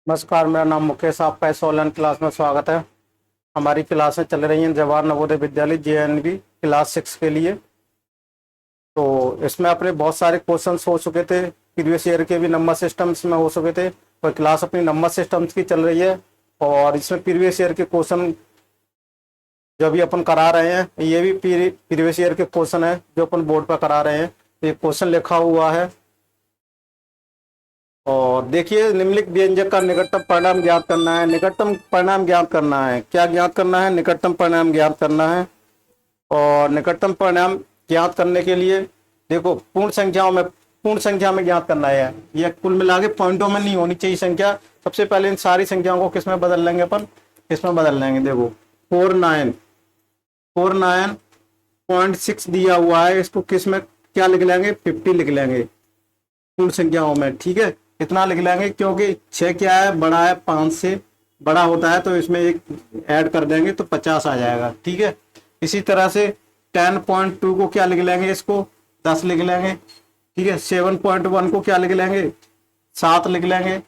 नमस्कार, मेरा नाम मुकेश, आपका इस ऑनलाइन क्लास में स्वागत है। हमारी क्लासें चल रही हैं जवाहर नवोदय विद्यालय JNV क्लास 6 के लिए। तो इसमें अपने बहुत सारे क्वेश्चंस हो चुके थे, प्रीवियस ईयर के भी नंबर सिस्टम्स में हो चुके थे, और क्लास अपनी नंबर सिस्टम्स की चल रही है। और इसमें प्रीवियस ईयर के क्वेश्चन जो भी अपन करा रहे हैं, ये भी प्रीवियस ईयर के क्वेश्चन है जो अपन बोर्ड पर करा रहे हैं। ये क्वेश्चन लिखा हुआ है और देखिए, निम्नलिखित व्यंजक का निकटतम परिणाम ज्ञात करना है। निकटतम परिणाम ज्ञात करना है, क्या ज्ञात करना है? निकटतम परिणाम ज्ञात करना है। और निकटतम परिणाम ज्ञात करने के लिए देखो, पूर्ण संख्या में ज्ञात करना है। यह कुल मिला के पॉइंटों में नहीं होनी चाहिए संख्या। सबसे पहले इन सारी संख्याओं को किस में बदल लेंगे? अपन किस में बदल लेंगे? देखो, 49.6 दिया हुआ है, इसको किस में क्या लिख लेंगे? 50 लिख लेंगे पूर्ण संख्याओं में। ठीक है, इतना लिख लेंगे क्योंकि 6 क्या है? बड़ा है, 5 से बड़ा होता है, तो इसमें एक ऐड कर देंगे तो 50 आ जाएगा। ठीक है, इसी तरह से 10.2 को क्या लिख लेंगे? इसको 10 लिख लेंगे। ठीक है, 7.1 को क्या लिख लेंगे? 7 लिख लेंगे।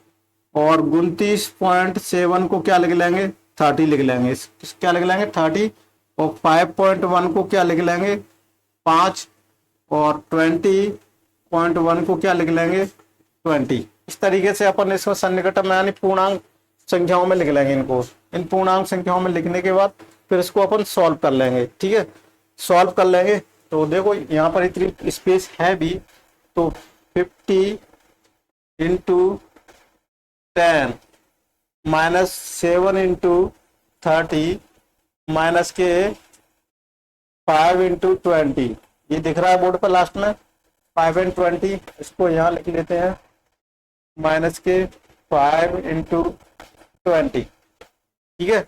और 29.7 को क्या लिख लेंगे? 30 लिख लेंगे। क्या लिख लेंगे? 30। और 5.1 को क्या लिख लेंगे? 5। और 20.1 को क्या लिख लेंगे? 20। इस तरीके से अपन इसको सन्निकटन यानी पूर्णांक संख्याओं में लिख लेंगे। इनको इन पूर्णांक संख्याओं में लिखने के बाद फिर इसको अपन सॉल्व कर लेंगे। ठीक है, सॉल्व कर लेंगे तो देखो, यहाँ पर इतनी स्पेस है भी, तो 50 इंटू 10 माइनस 7 इंटू 30 माइनस के 5 इंटू 20, ये दिख रहा है बोर्ड पर लास्ट में 5 एंड 20। इसको यहाँ लिख लेते हैं माइनस के 5 इंटू 20। ठीक है,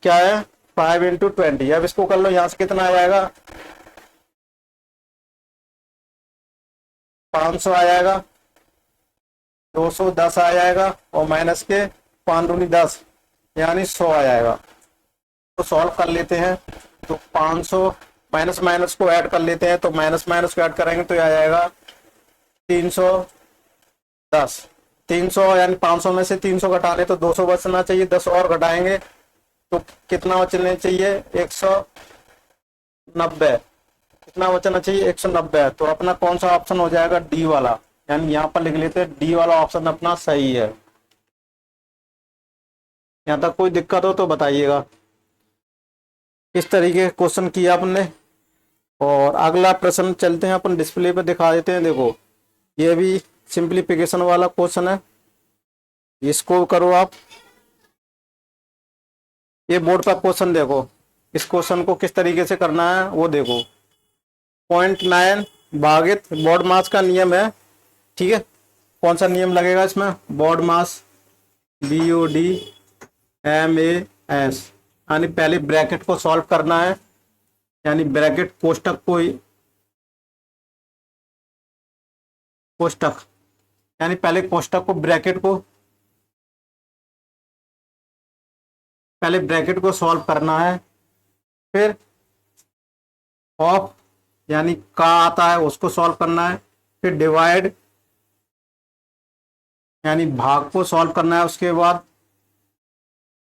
क्या है? 5 इंटू 20। अब इसको कर लो, यहाँ से कितना आ जाएगा? 500 आ जाएगा, 210 आ जाएगा, और माइनस के 5 दूनी 10 यानी 100 आ जाएगा। तो सॉल्व कर लेते हैं। तो 500 माइनस माइनस को ऐड कर लेते हैं, तो माइनस माइनस को ऐड करेंगे तो आ जाएगा 310। 300 यानी 500 में से 300 घटाने तो 200 बचना चाहिए, 10 और घटाएंगे तो कितना बचना चाहिए? 190। कितना बचना चाहिए? 190। तो अपना कौन सा ऑप्शन हो जाएगा? डी वाला। यानी यहाँ पर लिख लेते हैं डी वाला ऑप्शन अपना सही है। यहाँ तक कोई दिक्कत हो तो बताइएगा। इस तरीके क्वेश्चन किया आपने। और अगला प्रश्न चलते हैं, अपन डिस्प्ले पे दिखा देते हैं। देखो, ये भी सिंप्लीफिकेशन वाला क्वेश्चन है, इसको करो आप। ये बोर्ड पर क्वेश्चन देखो, इस क्वेश्चन को किस तरीके से करना है वो देखो। 0.9 भागित बोर्ड मास का नियम है। ठीक है, कौन सा नियम लगेगा इसमें? बोर्ड मास, BODMAS। यानी पहले ब्रैकेट को सॉल्व करना है, यानी ब्रैकेट कोष्टक यानी पहले कोष्टक को पहले ब्रैकेट को सॉल्व करना है। फिर ऑफ यानी का आता है उसको सॉल्व करना है। फिर डिवाइड यानी भाग को सॉल्व करना है। उसके बाद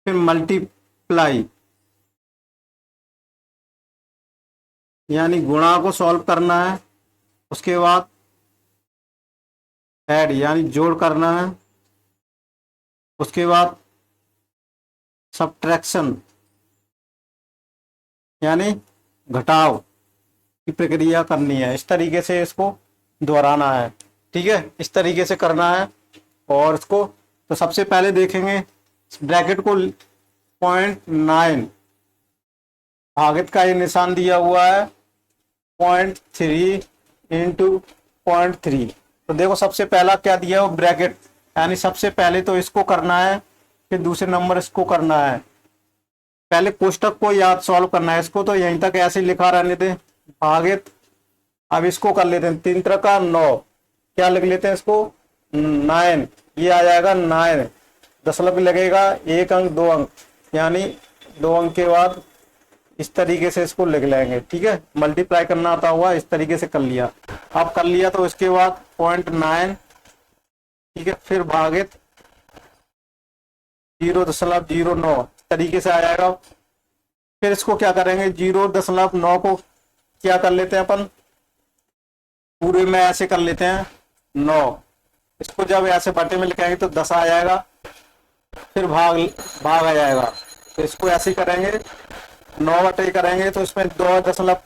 फिर मल्टीप्लाई यानी गुणा को सॉल्व करना है। उसके बाद ऐड यानी जोड़ करना है। उसके बाद सब्ट्रैक्शन यानी घटाव की प्रक्रिया करनी है। इस तरीके से इसको दोहराना है। ठीक है, इस तरीके से करना है। और इसको तो सबसे पहले देखेंगे ब्रैकेट को 0.9 भागित का ये निशान दिया हुआ है 0.3 इंटू 0.3। तो देखो, सबसे पहला क्या दिया है? ब्रैकेट, यानी सबसे पहले तो इसको करना है, फिर दूसरे नंबर इसको करना है। पहले कोष्टक को याद सॉल्व करना है। इसको तो यहीं तक ऐसे लिखा रहने दें भागित। अब इसको कर लेते हैं 3 3 का 9, क्या लिख लेते हैं इसको? 9। ये आ जाएगा 9। दशमलव लगेगा 1 अंक 2 अंक, यानी 2 अंक के बाद इस तरीके से इसको लिख लेंगे। ठीक है, मल्टीप्लाई करना आता हुआ इस तरीके से कर लिया। अब कर लिया तो इसके बाद 0.9। ठीक है, फिर भागित 0.09 तरीके से आ जाएगा। फिर इसको क्या करेंगे, 0.9 को क्या कर लेते हैं अपन, पूरे में ऐसे कर लेते हैं 9। इसको जब ऐसे बटे में लिखेंगे तो 10 आ जाएगा, फिर भाग भाग आ जाएगा। तो इसको ऐसे ही करेंगे, 9 बटे करेंगे तो इसमें 2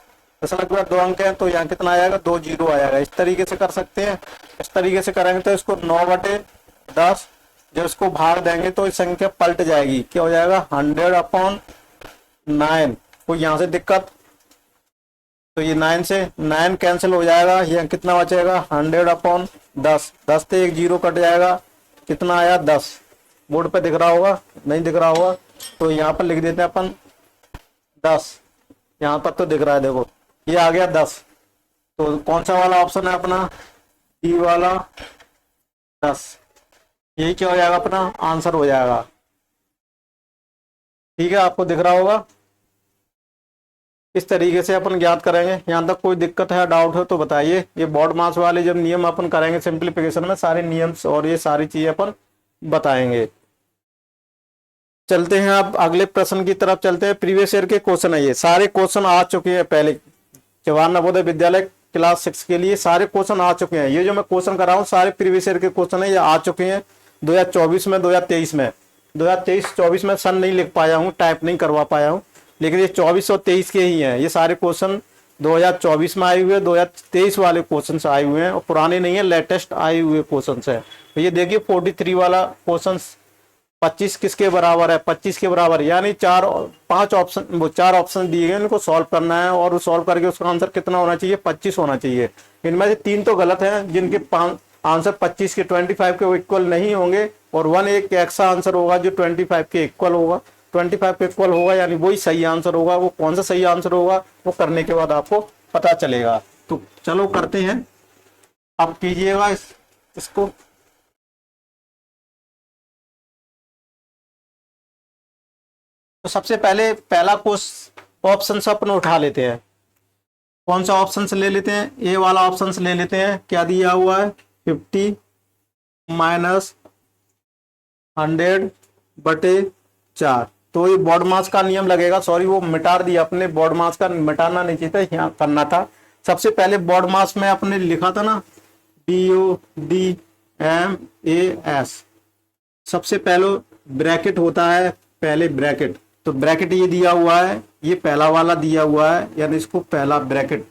के बाद 2 अंक हैं, तो यहाँ कितना आ जाएगा, 2 जीरो आ जाएगा। इस तरीके से कर सकते हैं। इस तरीके से करेंगे तो इसको 9/10, जब इसको भाग देंगे तो इस संख्या पलट जाएगी, क्या हो जाएगा 100/9। कोई यहाँ से दिक्कत, तो ये 9 से 9 कैंसिल हो जाएगा, ये कितना बचेगा 100/10। 10 से एक जीरो कट जाएगा, कितना आया 10। बोर्ड पे दिख रहा होगा, नहीं दिख रहा होगा तो यहाँ पर लिख देते हैं अपन 10। यहाँ पर तो दिख रहा है, देखो ये आ गया 10। तो कौन सा वाला ऑप्शन है अपना, डी वाला 10। यही क्या हो जाएगा, अपना आंसर हो जाएगा। ठीक है, आपको दिख रहा होगा। इस तरीके से अपन ज्ञात करेंगे। यहाँ तक कोई दिक्कत है, डाउट है तो बताइए। ये बोर्ड मास वाले जब नियम अपन करेंगे सिंप्लीफिकेशन में, सारे नियम और ये सारी चीजें अपन बताएंगे। चलते हैं अब अगले प्रश्न की तरफ चलते हैं। प्रीवियस ईयर के क्वेश्चन है, ये सारे क्वेश्चन आ चुके हैं पहले। जवाहर नवोदय विद्यालय क्लास 6 के लिए सारे क्वेश्चन आ चुके हैं। ये जो मैं क्वेश्चन कर रहा हूँ सारे प्रीवियस ईयर के क्वेश्चन है, ये आ चुके हैं 2024 में, 2023 में। 2023-24 में सन नहीं लिख पाया हूँ, टाइप नहीं करवा पाया हूँ, लेकिन ये 24 और 23 के ही हैं। ये सारे क्वेश्चन 2024 में आए हुए, 2023 वाले क्वेश्चन आए हुए हैं, और पुराने नहीं है, लेटेस्ट आए हुए क्वेश्चन है। तो ये देखिए 43 वाला क्वेश्चन 25 किसके बराबर है, 25 के बराबर, यानी 4 ऑप्शन दिए गए, इनको सॉल्व करना है, और सॉल्व करके उसका आंसर कितना होना चाहिए, 25 होना चाहिए। इनमें से 3 तो गलत हैं, जिनके आंसर 25 के 25 के इक्वल नहीं होंगे, और 1 एक ऐसा आंसर होगा जो 25 के इक्वल होगा। 25 के इक्वल होगा यानी वही सही आंसर होगा। वो कौन सा सही आंसर होगा वो करने के बाद आपको पता चलेगा। तो चलो करते हैं, आप कीजिएगा इसको। तो सबसे पहले पहला ऑप्शन से अपन उठा लेते हैं। कौन सा ऑप्शन से ले लेते हैं, ए वाला ऑप्शन से ले लेते हैं। क्या दिया हुआ है, 50 माइनस 100/4। तो ये बोर्ड मास का नियम लगेगा, सॉरी वो मिटा दिया अपने, बोर्ड मास का मिटाना नहीं चाहिए था, यहाँ करना था। सबसे पहले बोर्ड मास में अपने लिखा था ना, BODMAS। सबसे पहले ब्रैकेट होता है, पहले ब्रैकेट, तो ब्रैकेट ये दिया हुआ है, ये पहला वाला दिया हुआ है, यानी इसको पहला ब्रैकेट।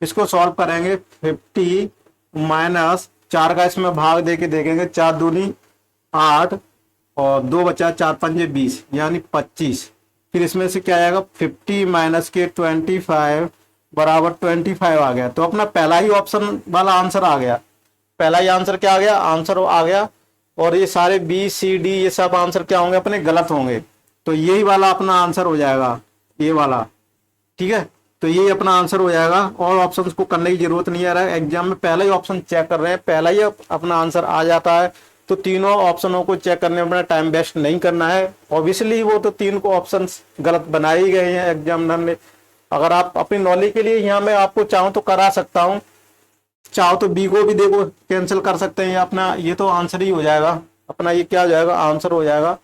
इसको सॉल्व करेंगे, 50 माइनस 4 का इसमें भाग दे के देखेंगे, 4 दूनी 8 और 2 बचा, 4 पंजे 20 यानी 25। फिर इसमें से क्या आएगा, 50 माइनस के 25 बराबर 25 आ गया। तो अपना पहला ही ऑप्शन वाला आंसर आ गया। पहला ही आंसर क्या आ गया, आंसर आ गया। और ये सारे बी सी डी ये सब आंसर क्या होंगे, अपने गलत होंगे। तो यही वाला अपना आंसर हो जाएगा, ये वाला। ठीक है, तो यही अपना आंसर हो जाएगा, और ऑप्शन को करने की जरूरत नहीं आ रहा है। एग्जाम में पहला ही ऑप्शन चेक कर रहे हैं, पहला ही अपना आंसर आ जाता है। तो तीनों ऑप्शनों को चेक करने में अपना टाइम वेस्ट नहीं करना है। ऑब्वियसली वो तो 3 को ऑप्शन गलत बनाए ही गए हैं एग्जामिनर ने। अगर आप अपनी नॉलेज के लिए यहाँ मैं आपको चाहूँ तो करा सकता हूँ, चाहो तो बी को भी देखो कैंसिल कर सकते हैं। अपना ये तो आंसर ही हो जाएगा, अपना ये क्या हो जाएगा, आंसर हो जाएगा।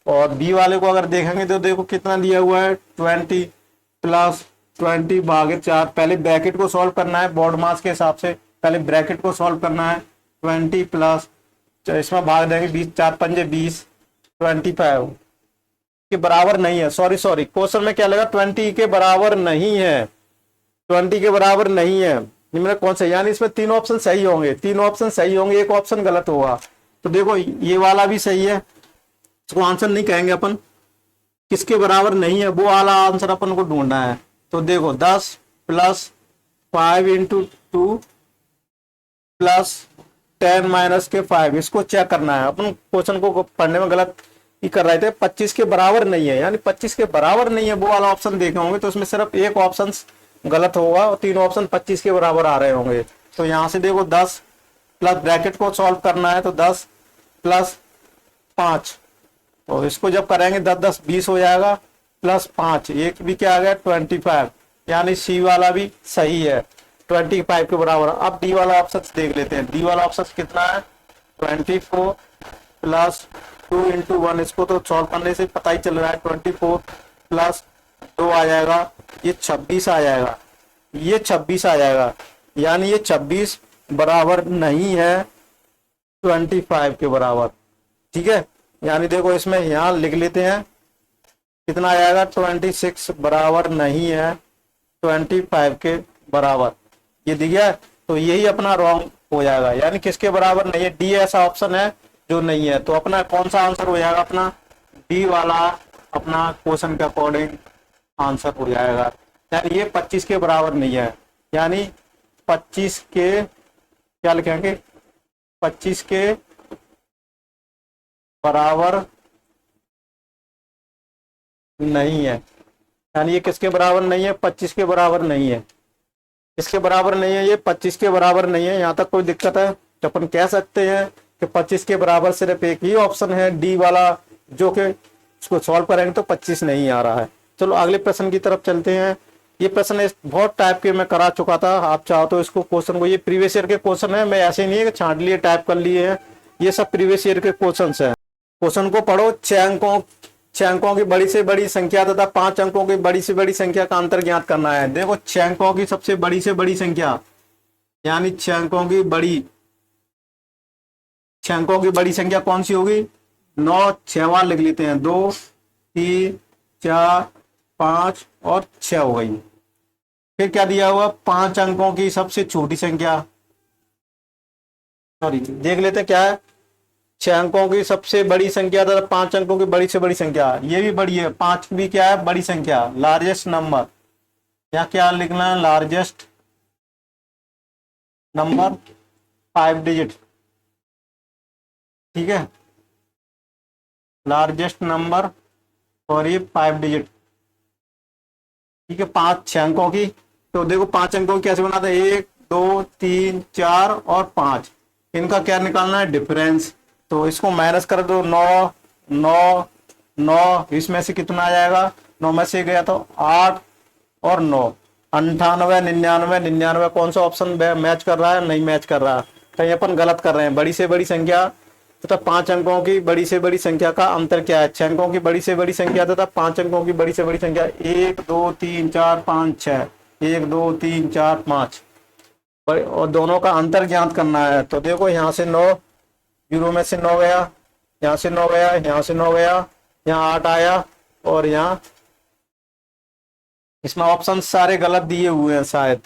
और बी वाले को अगर देखेंगे तो देखो कितना दिया हुआ है, 20 प्लस 20 भागे 4। पहले ब्रैकेट को सॉल्व करना है बोर्ड मास के हिसाब से, पहले ब्रैकेट को सॉल्व करना है। 20 प्लस इसमें भाग देंगे 20, 4 पंजे 20, 25 के बराबर नहीं है। सॉरी क्वेश्चन में क्या लगा, 20 के बराबर नहीं है, 20 के बराबर नहीं है। निम्न कौन सा, यानी इसमें 3 ऑप्शन सही होंगे, 3 ऑप्शन सही होंगे, एक ऑप्शन गलत होगा। तो देखो ये वाला भी सही है, इसको आंसर नहीं कहेंगे अपन, किसके बराबर नहीं है वो वाला आंसर अपन को ढूंढना है। तो देखो 10 प्लस 5 इंटू 2 प्लस 10 माइनस के 5, इसको चेक करना है। अपन क्वेश्चन को पढ़ने में गलत ही कर रहे थे। 25 के बराबर नहीं है, यानी 25 के बराबर नहीं है वो वाला ऑप्शन देखे होंगे, तो उसमें सिर्फ एक ऑप्शन गलत होगा और 3 ऑप्शन 25 के बराबर आ रहे होंगे। तो यहाँ से देखो 10 प्लस ब्रैकेट को सॉल्व करना है, तो 10 प्लस 5, तो इसको जब करेंगे 10 10 20 हो जाएगा, प्लस 5 एक भी क्या आ गया 25, यानी सी वाला भी सही है, 25 के बराबर। अब डी वाला ऑप्शन देख लेते हैं, डी वाला ऑप्शन कितना है, 24 प्लस 2 × 1, इसको तो सॉल्व करने से पता ही चल रहा है 24 प्लस 2 आ जाएगा, ये 26 आ जाएगा, ये 26 आ जाएगा। यानी ये 26 बराबर नहीं है 25 के बराबर। ठीक है, यानी देखो इसमें यहाँ लिख लेते हैं कितना आ जाएगा, 26 बराबर नहीं है 25 के बराबर। ये दिख गया, तो यही अपना रॉन्ग हो जाएगा, यानी किसके बराबर नहीं है, डी ऐसा ऑप्शन है जो नहीं है। तो अपना कौन सा आंसर हो जाएगा, अपना डी वाला अपना क्वेश्चन के अकॉर्डिंग आंसर हो जाएगा। यानी ये 25 के बराबर नहीं है, यानी 25 के क्या लिखेंगे, 25 के बराबर नहीं है, यानी ये किसके बराबर नहीं है, 25 के बराबर नहीं है, इसके बराबर नहीं है, ये 25 के बराबर नहीं है। यहाँ तक कोई दिक्कत है तो अपन कह सकते हैं कि 25 के बराबर सिर्फ एक ही ऑप्शन है डी वाला, जो कि इसको सॉल्व करेंगे तो 25 नहीं आ रहा है। चलो अगले प्रश्न की तरफ चलते हैं। ये प्रश्न बहुत टाइप के मैं करा चुका था, आप चाहो तो इसको क्वेश्चन को, ये प्रीवियस ईयर के क्वेश्चन है, मैं ऐसे नहीं है कि छांट लिए टाइप कर लिए हैं, ये सब प्रीवियस ईयर के क्वेश्चन है। क्वेश्चन को पढ़ो, 6 अंकों की बड़ी से बड़ी संख्या तथा 5 अंकों की बड़ी से बड़ी संख्या का अंतर ज्ञात करना है। देखो 6 अंकों की सबसे बड़ी से बड़ी संख्या, यानी 6 अंकों की बड़ी, 6 अंकों की बड़ी संख्या कौन सी होगी, 9, 6 बार लिख लेते हैं, 2, 3, 4, 5 और 6 हो गई। फिर क्या दिया हुआ, 5 अंकों की सबसे छोटी संख्या, सॉरी देख लेते हैं क्या है, 6 अंकों की सबसे बड़ी संख्या तथा 5 अंकों की बड़ी से बड़ी संख्या, ये भी बड़ी है, 5 भी क्या है, बड़ी संख्या, लार्जेस्ट नंबर। यहाँ क्या लिखना है, लार्जेस्ट नंबर 5 डिजिट। ठीक है, लार्जेस्ट नंबर और ये 5 डिजिट। ठीक है, 5 अंकों की, तो देखो 5 अंकों की कैसे बनाते हैं, 1, 2, 3, 4 और 5, इनका क्या निकालना है, डिफरेंस। तो इसको माइनस कर दो, 9, 9, 9, इसमें से कितना आ जाएगा, 9 में से गया तो 8 और 9, 98, 99, 99 कौन सा ऑप्शन मैच कर रहा है, नहीं मैच कर रहा, कहीं अपन गलत कर रहे हैं। बड़ी से बड़ी संख्या तथा 5 अंकों की बड़ी से बड़ी संख्या का अंतर क्या है, 6 अंकों की बड़ी से बड़ी संख्या तथा 5 अंकों की बड़ी से बड़ी संख्या, 1, 2, 3, 4, 5, 6, 1, 2, 3, 4, 5, और दोनों का अंतर ज्ञात करना है। तो देखो यहाँ से 9, 0 में से 9 गया, यहाँ से 9 गया, यहाँ से 9 गया, यहाँ 8 आया, और यहाँ इसमें ऑप्शन सारे गलत दिए हुए हैं, शायद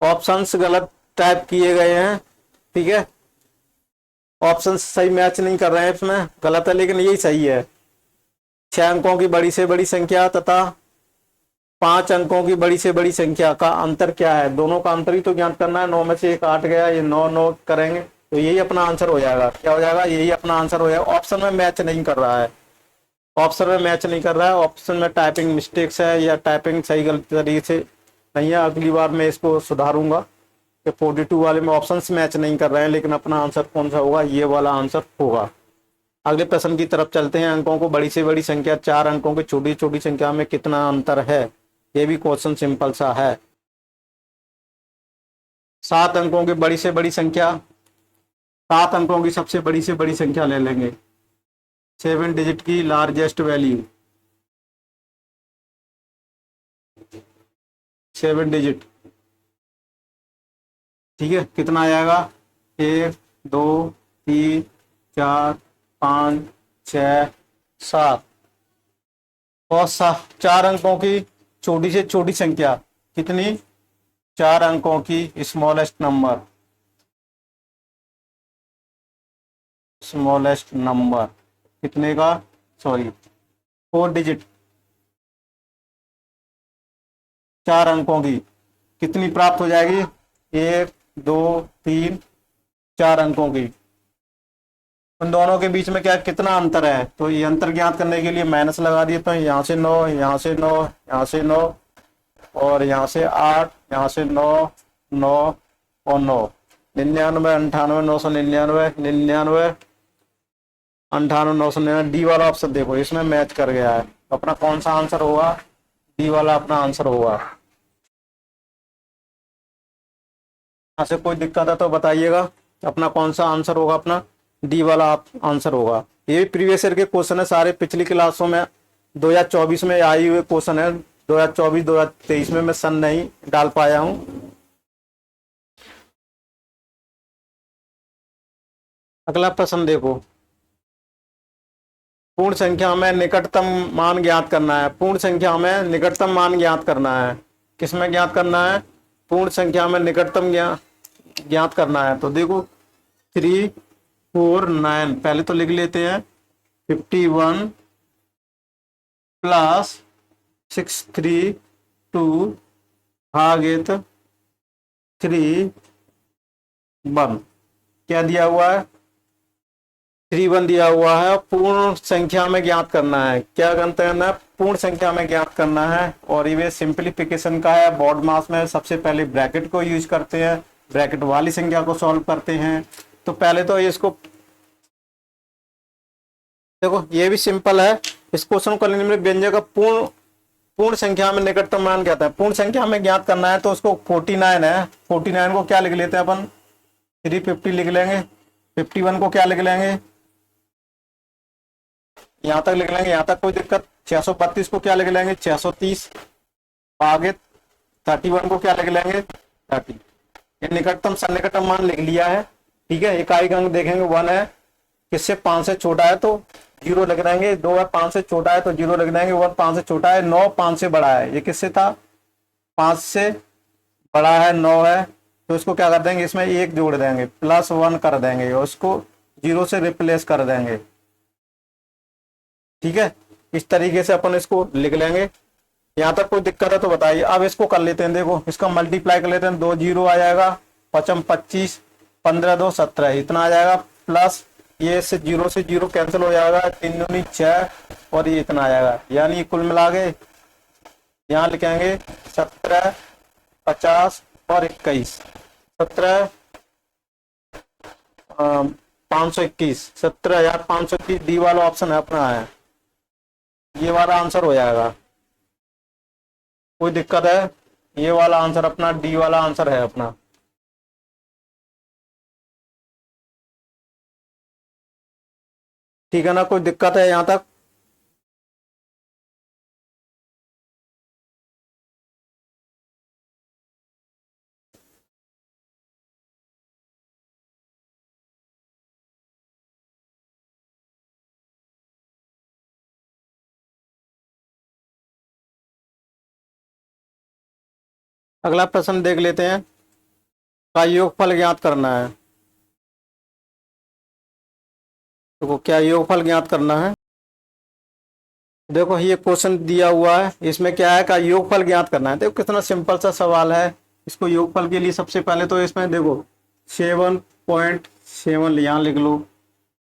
ऑप्शंस गलत टाइप किए गए हैं। ठीक है, ऑप्शन सही मैच नहीं कर रहे हैं, इसमें गलत है, लेकिन यही सही है। 6 अंकों की बड़ी से बड़ी संख्या तथा 5 अंकों की बड़ी से बड़ी संख्या का अंतर क्या है, दोनों का अंतर ही तो ज्ञात करना है। 9 में से 1 8 गया, ये 9, 9 करेंगे तो यही अपना आंसर हो जाएगा। क्या हो जाएगा, यही अपना आंसर हो जाएगा। ऑप्शन में मैच नहीं कर रहा है, ऑप्शन में मैच नहीं कर रहा है, ऑप्शन में टाइपिंग मिस्टेक्स है या टाइपिंग सही गलत तरीके से नहीं है। अगली बार मैं इसको सुधारूंगा कि 42 वाले में ऑप्शंस मैच नहीं कर रहे हैं, लेकिन अपना आंसर कौन सा होगा, ये वाला आंसर होगा। अगले प्रश्न की तरफ चलते हैं। अंकों को बड़ी से बड़ी संख्या 4 अंकों की छोटी छोटी संख्या में कितना अंतर है, ये भी क्वेश्चन सिंपल सा है। 7 अंकों की बड़ी से बड़ी संख्या, 7 अंकों की सबसे बड़ी से बड़ी संख्या ले लेंगे, 7 डिजिट की लार्जेस्ट वैल्यू, 7 डिजिट। ठीक है, कितना आ जाएगा, 1, 2, 3, 4, 5, 6, 7, और 4 अंकों की छोटी से छोटी संख्या कितनी, 4 अंकों की स्मॉलेस्ट नंबर, स्मॉलेस्ट नंबर कितने का, सॉरी 4 डिजिट, 4 अंकों की कितनी प्राप्त हो जाएगी, 1, 2, 3, 4 अंकों की। उन दोनों के बीच में क्या कितना अंतर है, तो ये अंतर ज्ञात करने के लिए माइनस लगा दिए, तो यहाँ से 9, यहाँ से 9, यहाँ से 9, और यहाँ से 8, यहाँ से 9, 9 और 9, 99, 98, 999, 99, 98, 999। डी वाला ऑप्शन देखो इसमें मैच कर गया है, अपना कौन सा आंसर होगा, डी वाला अपना आंसर होगा। यहाँ से कोई दिक्कत है तो बताइएगा, अपना कौन सा आंसर होगा, अपना डी वाला आंसर होगा। ये भी प्रीवियस ईयर के क्वेश्चन है सारे, पिछली क्लासों में 2024 में आई हुए क्वेश्चन है। 2024 2023 में मैं सन नहीं डाल पाया हूं। अगला प्रश्न देखो, पूर्ण संख्या में निकटतम मान ज्ञात करना है। पूर्ण संख्या में निकटतम मान ज्ञात करना है, किसमें ज्ञात करना है? पूर्ण संख्या में निकटतम ज्ञात करना है। तो देखो 3 4 9, पहले तो लिख लेते हैं 51 प्लस 632 भागित 3 1, क्या दिया हुआ है? 3 1 दिया हुआ है। पूर्ण संख्या में ज्ञात करना है, क्या करते हैं ना, पूर्ण संख्या में ज्ञात करना है। और ये सिंप्लीफिकेशन का है। बोर्ड मास में सबसे पहले ब्रैकेट को यूज करते हैं, ब्रैकेट वाली संख्या को सॉल्व करते हैं। तो पहले तो इसको देखो, ये भी सिंपल है। इस क्वेश्चन को करने में व्यंजक का पूर्ण संख्या में निकटतम मान क्या है? पूर्ण संख्या में ज्ञात करना है तो उसको 49 है। 49 को क्या लिख लेते हैं अपन? 350 लिख लेंगे। 51 को क्या लिख लेंगे? यहां तक लिख लेंगे, यहां तक कोई दिक्कत। 632 को क्या लिख लेंगे? 630 भागित 31 को क्या लिख लेंगे? 30। ये निकटतम सन्निकटतम मान लिख लिया है। ठीक है, इकाई का अंक देखेंगे 1 है, किससे 5 से छोटा है तो 0 लिख देंगे। 2 है 5 से छोटा है तो 0 लिख देंगे। 1 5 से छोटा है। 9 5 से बड़ा है, ये किससे था? 5 से बड़ा है, 9 है, तो इसको क्या कर देंगे? इसमें 1 जोड़ देंगे, +1 कर देंगे और उसको 0 से रिप्लेस कर देंगे। ठीक है, इस तरीके से अपन इसको लिख लेंगे। यहां तक कोई दिक्कत है तो बताइए। अब इसको कर लेते हैं, देखो इसका मल्टीप्लाई कर लेते हैं। 2 0 आ जाएगा, 5 25, 15 2 17, इतना आ जाएगा। प्लस ये से 0 कैंसिल हो जाएगा, 3 दूनी 6 और ये इतना आ जाएगा। यानी कुल मिला के यहाँ लिखेंगे 17 50 और 21, 17 521, 17,521 डी वाला ऑप्शन है अपना, है ये वाला आंसर हो जाएगा। कोई दिक्कत है? ये वाला आंसर अपना डी वाला आंसर है अपना। ठीक है ना, कोई दिक्कत है यहां तक? अगला प्रश्न देख लेते हैं, का योगफल ज्ञात करना है। देखो क्या योगफल ज्ञात करना है। देखो ये क्वेश्चन दिया हुआ है, इसमें क्या है, का योगफल ज्ञात करना है। देखो कितना सिंपल सा सवाल है। इसको योगफल के लिए सबसे पहले तो इसमें देखो 7.7 यहाँ लिख लो,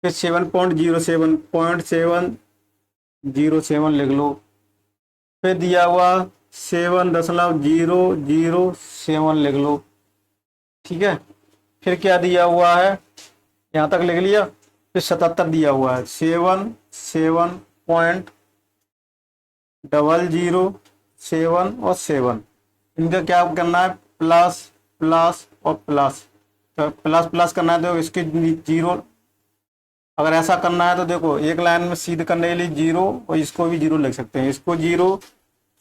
फिर 7.07 लिख लो, फिर दिया हुआ 7.007 लिख लो। ठीक है, फिर क्या दिया हुआ है, यहाँ तक लिख लिया। फिर 77 दिया हुआ है, 7.007 और 7, इनका क्या करना है? प्लस प्लस और प्लस। तो प्लस प्लस करना है तो इसके 0, अगर ऐसा करना है तो देखो एक लाइन में सीध करने के लिए 0 और इसको भी 0 लिख सकते हैं। इसको 0,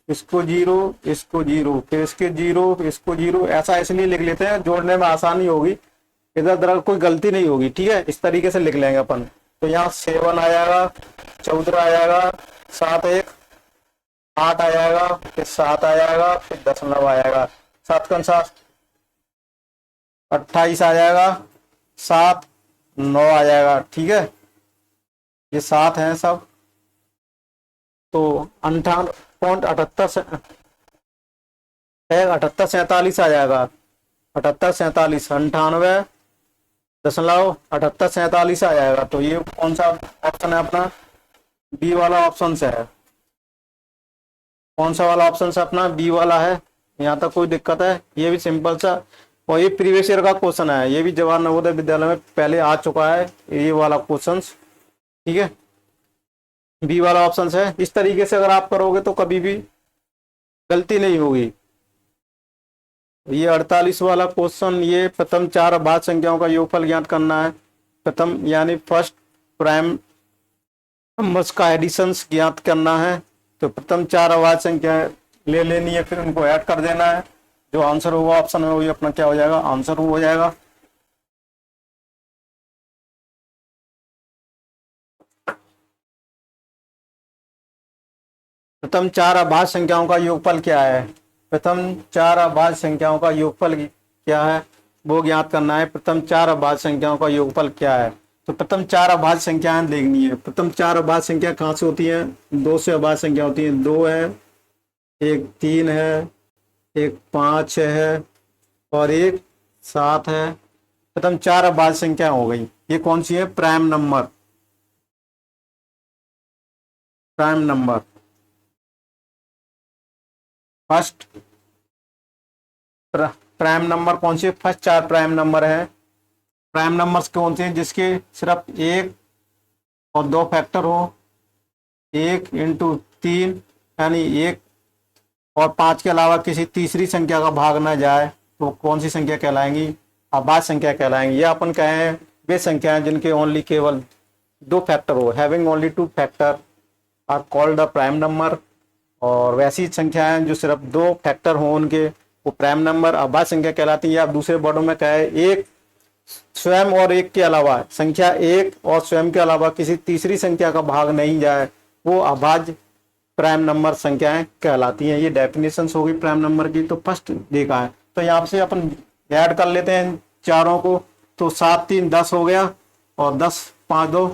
इसको 0, इसको 0, फिर इसके 0, इसको 0, ऐसा इसलिए लिख लेते हैं, जोड़ने में आसानी होगी, इधर उधर कोई गलती नहीं होगी। ठीक है, इस तरीके से लिख लेंगे अपन। तो यहाँ 7 आ जाएगा, 14 आ जाएगा, 7 1 8 आ जाएगा, फिर 7 आ जाएगा, फिर 10 आ जाएगा, 7 का 7 28 आ जाएगा, 7 9 आ जाएगा। ठीक है, ये 7 है सब। तो 58.78 47 आ जाएगा, 78 47 98.78 47 आ जाएगा। तो ये कौन सा ऑप्शन है अपना? बी वाला ऑप्शन से है। कौन सा वाला ऑप्शन से अपना? बी वाला है। यहाँ तक कोई दिक्कत है? ये भी सिंपल सा, और ये प्रीवियस ईयर का क्वेश्चन है, ये भी जवाहर नवोदय विद्यालय में पहले आ चुका है ये वाला क्वेश्चन। ठीक है, बी वाला ऑप्शन है। इस तरीके से अगर आप करोगे तो कभी भी गलती नहीं होगी। ये 48 वाला क्वेश्चन, ये प्रथम 4 अभाज्य संख्याओं का योगफल ज्ञात करना है। प्रथम यानी फर्स्ट प्राइम नंबर्स का एडिशंस ज्ञात करना है। तो प्रथम चार अभाज्य संख्या ले लेनी है, फिर उनको ऐड कर देना है। जो आंसर होगा ऑप्शन में वही अपना क्या हो जाएगा, आंसर हो जाएगा। प्रथम चार अभाज्य संख्याओं का योगफल क्या है? प्रथम चार अभाज्य संख्याओं का योगफल क्या है वो ज्ञात करना है। प्रथम चार अभाज्य संख्याओं का योगफल क्या है? तो प्रथम चार अभाज्य संख्याएं देखनी है। प्रथम चार अभाज्य संख्या कहाँ से होती है? दो से अभाज्य संख्या होती है। दो है, एक तीन है, एक पाँच है और एक सात है। प्रथम चार अभाज्य संख्या हो गई। ये कौन सी है? Prime number. Prime number first prime number कौन सी? फर्स्ट चार प्राइम नंबर है। प्राइम नंबर्स कौन से हैं? जिसके सिर्फ एक और दो फैक्टर हो, एक इंटू तीन यानी एक और पाँच के अलावा किसी तीसरी संख्या का भाग ना जाए, तो कौन सी संख्या कहलाएंगी? अभाज्य संख्या कहलाएंगी। या अपन कहें वे संख्याएं जिनके ओनली केवल दो फैक्टर हो, having only two factor are called the prime number. और वैसी संख्याएं जो सिर्फ दो फैक्टर हो उनके, वो प्राइम नंबर अभाज्य संख्या कहलाती है। या दूसरे वर्डों में कहे एक स्वयं और एक के अलावा, संख्या एक और स्वयं के अलावा किसी तीसरी संख्या का भाग नहीं जाए, वो अभाज्य प्राइम नंबर संख्याएं कहलाती हैं। ये डेफिनेशन होगी प्राइम नंबर की। तो फर्स्ट देखा है, तो यहाँ से अपन ऐड कर लेते हैं चारों को। तो सात तीन 10 हो गया और 10 5 2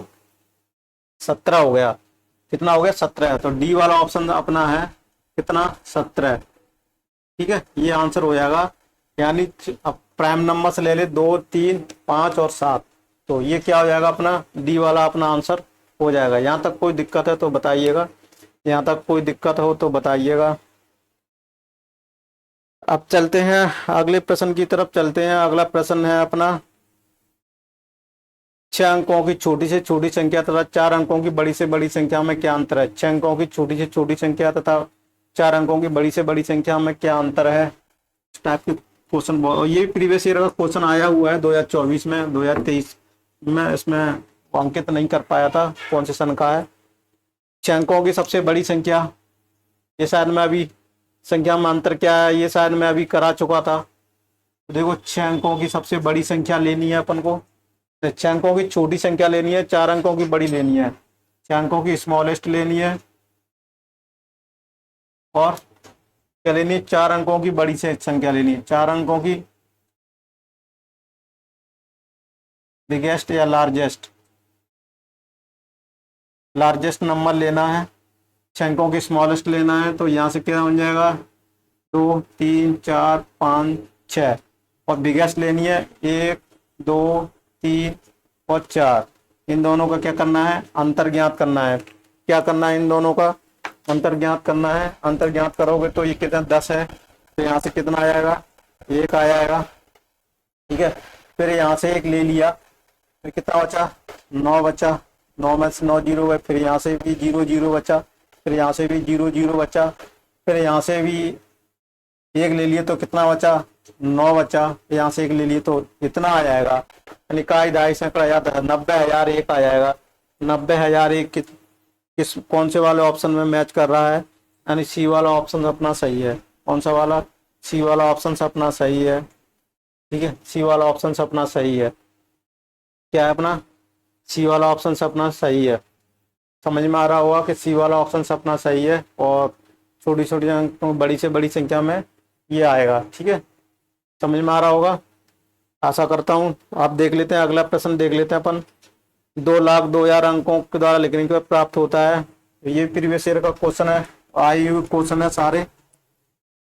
17 हो गया। कितना हो गया? 17। तो डी वाला ऑप्शन अपना है कितना? 17। ठीक है, ये आंसर हो जाएगा। यानी अब प्राइम नंबर से ले ले 2 3 5 और 7। तो ये क्या हो जाएगा? अपना डी वाला अपना आंसर हो जाएगा। यहाँ तक कोई दिक्कत है तो बताइएगा, यहाँ तक कोई दिक्कत हो तो बताइएगा। अब चलते हैं अगले प्रश्न की तरफ चलते हैं। अगला प्रश्न है अपना 6 अंकों की छोटी से छोटी संख्या तथा 4 अंकों की बड़ी से बड़ी संख्या में क्या अंतर है? 6 अंकों की छोटी से छोटी संख्या तथा 4 अंकों की बड़ी से बड़ी संख्या में क्या अंतर है? इस टाइप के क्वेश्चन, ये प्रीवियस ईयर का क्वेश्चन आया हुआ है 2024 में। 2023 में इसमें अंकित नहीं कर पाया था कौन से सन का है। 6 अंकों की सबसे बड़ी संख्या, ये शायद मैं अभी संख्या में अंतर क्या है ये शायद मैं अभी करा चुका था। तो देखो 6 अंकों की सबसे बड़ी संख्या लेनी है अपन को। 6 अंकों की छोटी संख्या लेनी है, 4 अंकों की बड़ी लेनी है। 6 अंकों की स्मॉलेस्ट लेनी है और क्या लेनी है? 4 अंकों की बड़ी से संख्या लेनी है। 4 अंकों की बिगेस्ट या लार्जेस्ट, लार्जेस्ट नंबर लेना है। 6 अंकों की स्मॉलेस्ट लेना है। तो यहाँ से क्या बन जाएगा? 2 3 4 5 6 और बिगेस्ट लेनी है 1 2 3 और 4। इन दोनों का क्या करना है? अंतर ज्ञात करना है। क्या करना है? इन दोनों का अंतर ज्ञात करना है। अंतर ज्ञात करोगे तो ये कितना? 10 है। तो यहाँ से कितना आ जाएगा? 1 आ जाएगा। ठीक है, फिर यहाँ से 1 ले लिया, फिर कितना बचा? 9 बचा। 9 में से 9 जीरो है, फिर यहाँ से भी 0 0 बचा, फिर यहाँ से भी 0 0 बचा, फिर यहाँ से भी 1 ले लिए तो कितना बचा? 9 बचा। यहाँ से 1 ले लिए तो इतना आ जाएगा। यानी का ढाई सैकड़ा याद है 90,001 आ जाएगा। 90,001 किस कौन से वाले ऑप्शन में मैच कर रहा है? यानी सी वाला ऑप्शन अपना सही है। कौन सा वाला? सी वाला ऑप्शन अपना सही है। ठीक है, सी वाला ऑप्शन अपना सही है। क्या है अपना? सी वाला ऑप्शन अपना सही है। समझ में आ रहा होगा कि सी वाला ऑप्शन अपना सही है और छोटी छोटी अंकों बड़ी से बड़ी संख्या में ये आएगा। ठीक है, समझ में आ रहा होगा आशा करता हूँ। आप देख लेते हैं, अगला प्रश्न देख लेते हैं अपन। 2,02,000 अंकों के द्वारा लिखने के बाद प्राप्त होता है। ये प्रीवियस ईयर का क्वेश्चन है, आए हुए क्वेश्चन है सारे,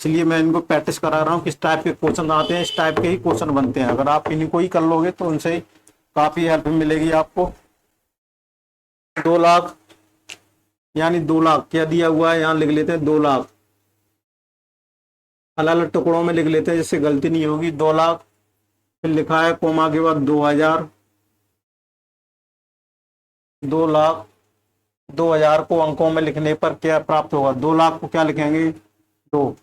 इसलिए मैं इनको प्रैक्टिस करा रहा हूँ। किस टाइप के क्वेश्चन आते हैं, इस टाइप के ही क्वेश्चन बनते हैं। अगर आप इनको ही कर लोगे तो उनसे काफी हेल्प मिलेगी आपको। 2 लाख यानी 2 लाख क्या दिया हुआ है? यहाँ लिख लेते हैं 2 लाख, अलग अलग टुकड़ों में लिख लेते हैं जिससे गलती नहीं होगी। 2 लाख, फिर लिखा है कोमा के बाद 2,000। 2 लाख 2,000 को अंकों में लिखने पर क्या प्राप्त होगा? 2 लाख को क्या लिखेंगे? 2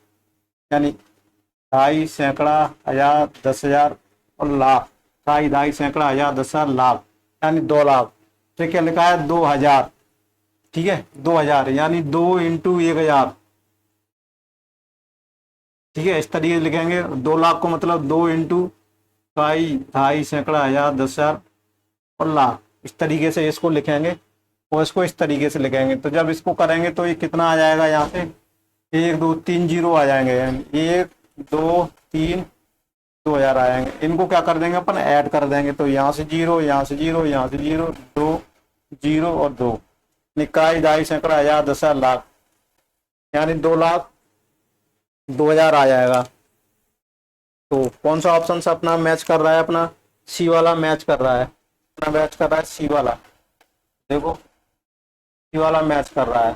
यानी ढाई, सैकड़ा, हजार, 10,000 और लाख। ढाई, सैकड़ा, हजार, 10,000, लाख, यानी 2 लाख। फिर क्या लिखा है? 2,000। ठीक है 2000, यानी 2 इंटू 1000, ठीक है। इस तरीके से लिखेंगे। 2 लाख को मतलब 2 इंटू इकाई, ढाई, सैकड़ा, हजार, 10,000 और लाख, इस तरीके से इसको लिखेंगे और इसको इस तरीके से लिखेंगे। तो जब इसको करेंगे तो ये कितना आ जाएगा, यहाँ से 1 2 3 जीरो आ जाएंगे, 1 2 3 2000 आ जाएंगे। इनको क्या कर देंगे अपन, ऐड कर देंगे। तो यहाँ से जीरो, यहाँ से जीरो, यहाँ से जीरो, 2 जीरो और 2, इकाई, ढाई, सैकड़ा, हजार, 10,000, लाख, यानी 2,02,000 आ जाएगा। तो कौन सा ऑप्शन से अपना मैच कर रहा है, अपना सी वाला मैच कर रहा है, अपना मैच कर रहा है सी वाला। देखो सी वाला मैच कर रहा है,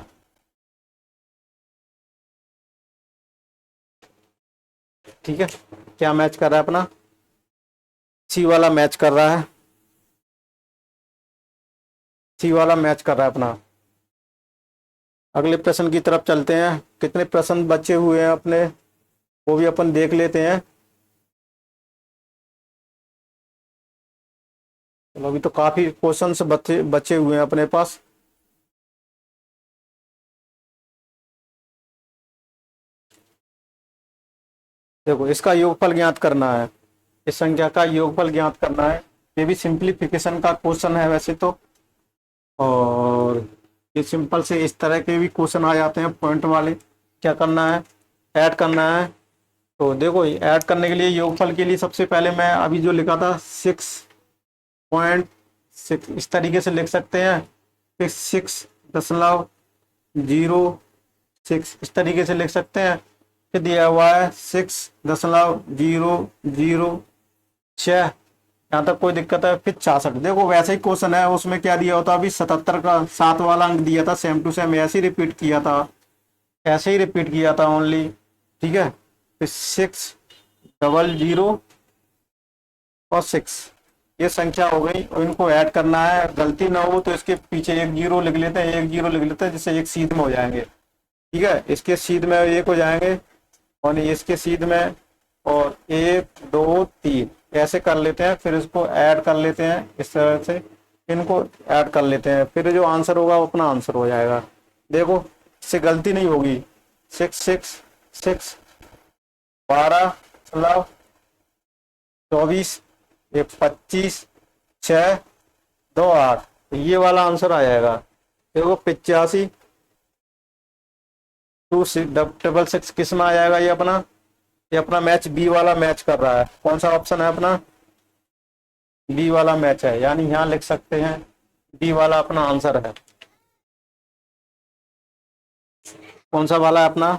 ठीक है। क्या मैच कर रहा है अपना, सी वाला मैच कर रहा है, सी वाला मैच कर रहा है अपना। अगले प्रश्न की तरफ चलते हैं। कितने प्रश्न बचे हुए हैं अपने, वो भी अपन देख लेते हैं। चलो अभी तो काफी क्वेश्चन बचे बचे हुए हैं अपने पास। देखो इसका योगफल ज्ञात करना है, इस संख्या का योगफल ज्ञात करना है। ये भी सिंप्लीफिकेशन का क्वेश्चन है वैसे तो, और ये सिंपल से इस तरह के भी क्वेश्चन आ जाते हैं पॉइंट वाले। क्या करना है, ऐड करना है। तो देखो ऐड करने के लिए, योगफल के लिए सबसे पहले मैं अभी जो लिखा था 6.6, इस तरीके से लिख सकते हैं। 6.06, इस तरीके से लिख सकते हैं। फिर दिया हुआ है 6.006, यहाँ तक कोई दिक्कत है। फिर 66, देखो वैसे ही क्वेश्चन है, उसमें क्या दिया होता, अभी 77 का 7 वाला अंक दिया था, सेम टू सेम ऐसे ही रिपीट किया था, ऐसे ही रिपीट किया था ओनली, ठीक है। फिर 600 और 6, ये संख्या हो गई और इनको ऐड करना है। गलती ना हो तो इसके पीछे 1 जीरो लिख लेते हैं, 1 जीरो लिख लेते हैं, जिससे एक सीध में हो जाएंगे, ठीक है। इसके सीध में 1 हो जाएंगे और इसके सीध में, और 1 2 3 ऐसे कर लेते हैं। फिर इसको ऐड कर लेते हैं, इस तरह से इनको ऐड कर लेते हैं। फिर जो आंसर होगा वो अपना आंसर हो जाएगा। देखो इससे गलती नहीं होगी। 6 6 6 12 16 24 25 6 2 8, ये वाला आंसर आ जाएगा। देखो 85 266 किस में आ जाएगा, ये अपना मैच बी वाला मैच कर रहा है। कौन सा ऑप्शन है अपना, बी वाला मैच है, यानी यहां लिख सकते हैं बी वाला अपना आंसर है। कौन सा वाला है अपना,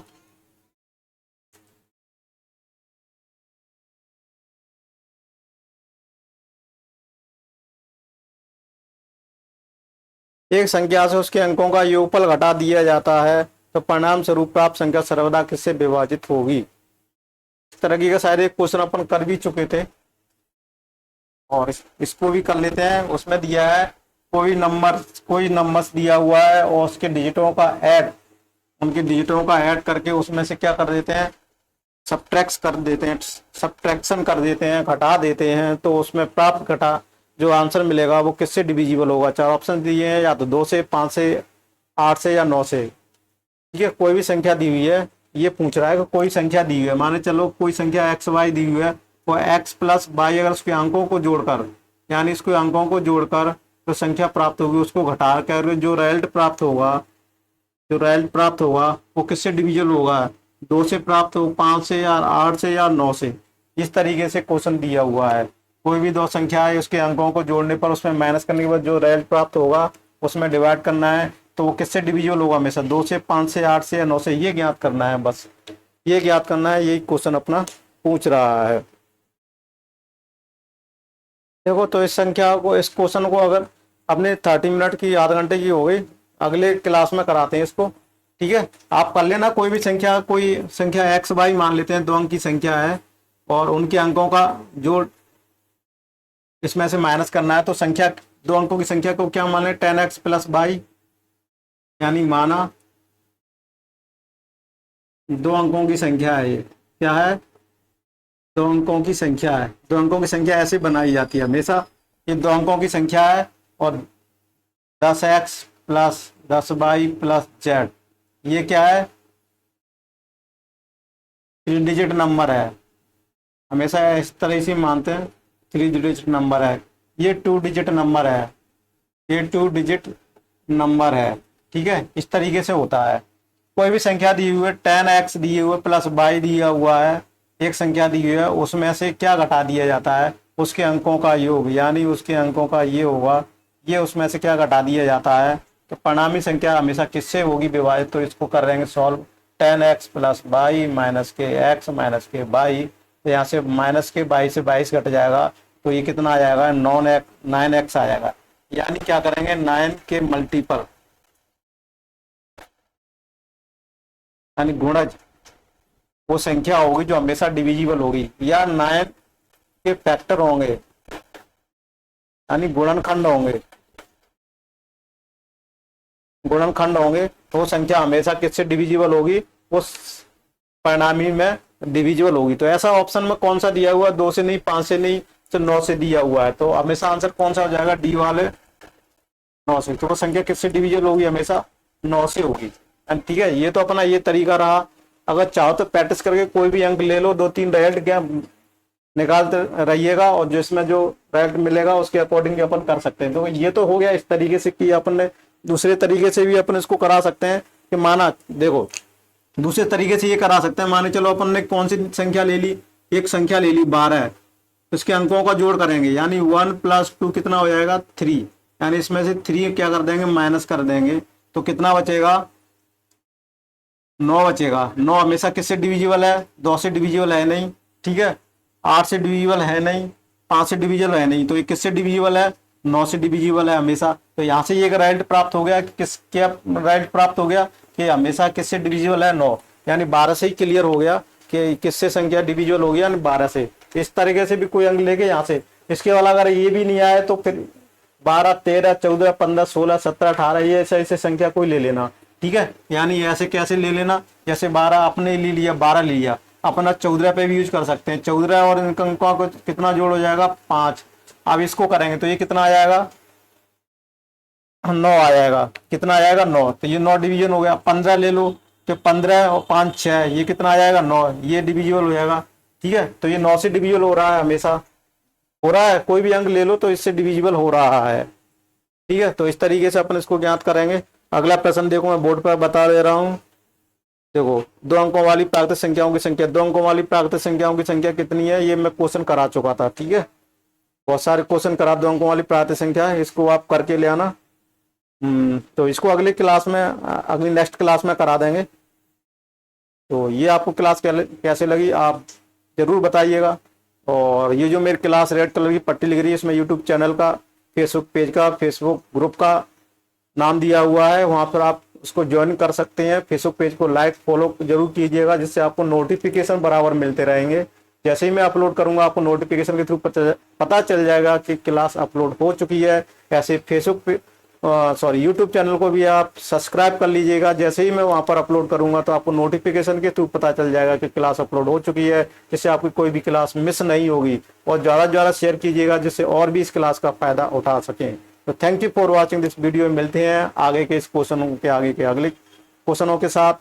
एक संख्या से उसके अंकों का योगफल घटा दिया जाता है तो परिणाम स्वरूप प्राप्त संख्या सर्वदा किससे विभाजित होगी। इस तरह की का शायद एक क्वेश्चन अपन कर भी चुके थे, और इसको भी कर लेते हैं। उसमें दिया है कोई नंबर्स दिया हुआ है और उसके डिजिटों का ऐड, उनके डिजिटों का ऐड करके उसमें से क्या कर देते हैं, सब्ट्रैक्शन कर देते हैं, घटा देते हैं। तो उसमें प्राप्त घटा जो आंसर मिलेगा वो किससे डिविजिबल होगा। 4 ऑप्शन दिए हैं, या तो 2 से, 5 से, 8 से या 9 से, ठीक है। कोई भी संख्या दी हुई है, ये पूछ रहा है कि कोई संख्या दी हुई है, माने चलो कोई संख्या एक्स वाई दी हुई है, वो एक्स प्लस वाई अगर उसके अंकों को जोड़कर, यानी इसके अंकों को जोड़कर जो संख्या प्राप्त होगी उसको घटा कर जो रिजल्ट प्राप्त होगा वो किससे डिविजल होगा, 2 से प्राप्त हो, 5 से या 8 से या 9 से। इस तरीके से क्वेश्चन दिया हुआ है। कोई भी 2 संख्या है, उसके अंकों को जोड़ने पर उसमें माइनस करने के बाद जो रिजल्ट प्राप्त होगा उसमें डिवाइड करना है, तो वो किससे डिविजिबल होगा हमेशा, 2 से, 5 से, 8 से या 9 से। ये ज्ञात करना है, बस ये ज्ञात करना है, यही क्वेश्चन अपना पूछ रहा है। देखो तो इस क्वेश्चन को अगर अपने 30 मिनट की, आधे घंटे की हो गई, अगले क्लास में कराते हैं इसको, ठीक है। आप कर लेना। कोई संख्या एक्स वाई मान लेते हैं, 2 अंक की संख्या है और उनके अंकों का जोड़ इसमें से माइनस करना है। तो 2 अंकों की संख्या को क्या मान लें, 10x प्लस वाई, यानी माना 2 अंकों की संख्या है। ये क्या है, 2 अंकों की संख्या है। 2 अंकों की संख्या ऐसे बनाई जाती है हमेशा। ये 2 अंकों की संख्या है और 10x plus 10y plus Z, ये क्या है? 3 डिजिट नंबर है, हमेशा इस तरह से मानते हैं 3 डिजिट नंबर है। ये 2 डिजिट नंबर है, ये 2 डिजिट नंबर है, ठीक है। इस तरीके से होता है। कोई भी संख्या दी हुई है, 10x दिए हुए प्लस y दिया हुआ है, एक संख्या दी हुई है, उसमें से क्या घटा दिया जाता है? उसके अंकों का योग, यानी उसके अंकों का ये होगा, ये उसमें से क्या घटा दिया जाता है? तो परिणामी संख्या हमेशा किससे होगी विभाजित? तो इसको कर रहेंगे solve. 10x plus Y minus K X minus K Y, तो यहाँ से माइनस के 22 से 22 घट जाएगा, तो ये कितना आ जाएगा? 9x आ जाएगा। यानी क्या करेंगे? 9 के मल्टीपल, यानी गुणज वो संख्या होगी जो हमेशा डिविजिबल होगी, या 9 के फैक्टर होंगे, यानी गुणनखंड होंगे, गुणनखंड होंगे, तो वो संख्या हमेशा किससे डिविजिबल होगी? उस परिणामी में डिविजिबल होगी। तो ऐसा ऑप्शन में कौन सा दिया हुआ है? 2 से नहीं, 5 से नहीं, तो 9 से दिया हुआ है। तो हमेशा आंसर कौन सा हो जाएगा? डी वाले 9 से। तो वो संख्या किससे डिविजिबल होगी? हमेशा 9 से होगी। ठीक है, ये तो अपना ये तरीका रहा। अगर चाहो तो प्रैक्टिस करके कोई भी अंक ले लो, 2-3 रिजल्ट क्या निकालते रहिएगा, और जिसमें जो रिजल्ट मिलेगा उसके अकॉर्डिंग अपन कर सकते हैं। तो ये तो हो गया इस तरीके से कि अपन ने दूसरे तरीके से भी अपन इसको करा सकते हैं कि माना, देखो दूसरे तरीके से ये करा सकते हैं। माने चलो अपन ने कौन सी संख्या ले ली? एक संख्या ले ली 12, उसके अंकों का जोड़ करेंगे, यानी 1 + 2 कितना हो जाएगा? 3, यानी इसमें से 3 क्या कर देंगे? माइनस कर देंगे, तो कितना बचेगा? 9 बचेगा। 9 हमेशा किससे डिविजिबल है? 2 से डिविजिबल है नहीं, ठीक है। 8 से डिविजिबल है नहीं, 5 से डिविजिबल है नहीं, तो ये किससे डिविजिबल है? 9 से डिविजिबल है हमेशा। तो यहाँ से ये राइट प्राप्त हो गया कि किस क्या राइट प्राप्त हो गया कि हमेशा किससे डिविजिबल है? 9, यानी 12 से ही क्लियर हो गया कि किससे संख्या डिविजिबल हो गया? 12 से। इस तरीके से भी कोई अंक लेके यहाँ से, इसके अलावा अगर ये भी नहीं आए तो फिर 12, 13, 14, 15, 16, 17, 18 ये ऐसे संख्या कोई ले लेना, ठीक है। यानी ऐसे कैसे ले लेना? जैसे 12 आपने ले लिया, 12 ले लिया, अपना 14 पे भी यूज कर सकते हैं। 14 और इनका अंकों को कितना जोड़ हो जाएगा? 5। अब इसको करेंगे तो ये कितना आ जाएगा? 9 आ जाएगा। कितना आ जाएगा? 9। तो ये 9 डिवीजन हो गया। 15 ले लो, तो 15 और 5 6, ये कितना आ जाएगा? 9, ये डिविजिबल हो जाएगा, ठीक है। तो ये 9 से डिविजिबल हो रहा है, हमेशा हो रहा है। कोई भी अंक ले लो तो इससे डिविजिबल हो रहा है, ठीक है। तो इस तरीके से अपन इसको ज्ञात करेंगे। अगला प्रश्न देखो, मैं बोर्ड पर बता दे रहा हूँ। देखो, 2 अंकों वाली प्राकृतिक संख्याओं की संख्या, 2 अंकों वाली प्राकृतिक संख्याओं की संख्या कितनी है? ये मैं क्वेश्चन करा चुका था, ठीक है। बहुत सारे क्वेश्चन करा 2 अंकों वाली प्राकृतिक संख्या है, इसको आप करके ले आना। तो इसको अगली क्लास में, अगली नेक्स्ट क्लास में करा देंगे। तो ये आपको क्लास कैसे लगी आप जरूर बताइएगा। और ये जो मेरी क्लास रेड कलर की पट्टी लिख रही है, इसमें यूट्यूब चैनल का, फेसबुक पेज का, फेसबुक ग्रुप का नाम दिया हुआ है, वहाँ पर आप उसको ज्वाइन कर सकते हैं। फेसबुक पेज को लाइक फॉलो जरूर कीजिएगा, जिससे आपको नोटिफिकेशन बराबर मिलते रहेंगे। जैसे ही मैं अपलोड करूंगा आपको नोटिफिकेशन के थ्रू पता चल जाएगा कि क्लास अपलोड हो चुकी है। ऐसे फेसबुक पे यूट्यूब चैनल को भी आप सब्सक्राइब कर लीजिएगा। जैसे ही मैं वहाँ पर अपलोड करूंगा तो आपको नोटिफिकेशन के थ्रू पता चल जाएगा कि क्लास अपलोड हो चुकी है, जिससे आपकी कोई भी क्लास मिस नहीं होगी। और ज़्यादा से ज़्यादा शेयर कीजिएगा, जिससे और भी इस क्लास का फायदा उठा सकें। तो thank you for watching this video. मिलते हैं आगे के इस क्वेश्चनों के, आगे के अगले क्वेश्चनों के साथ।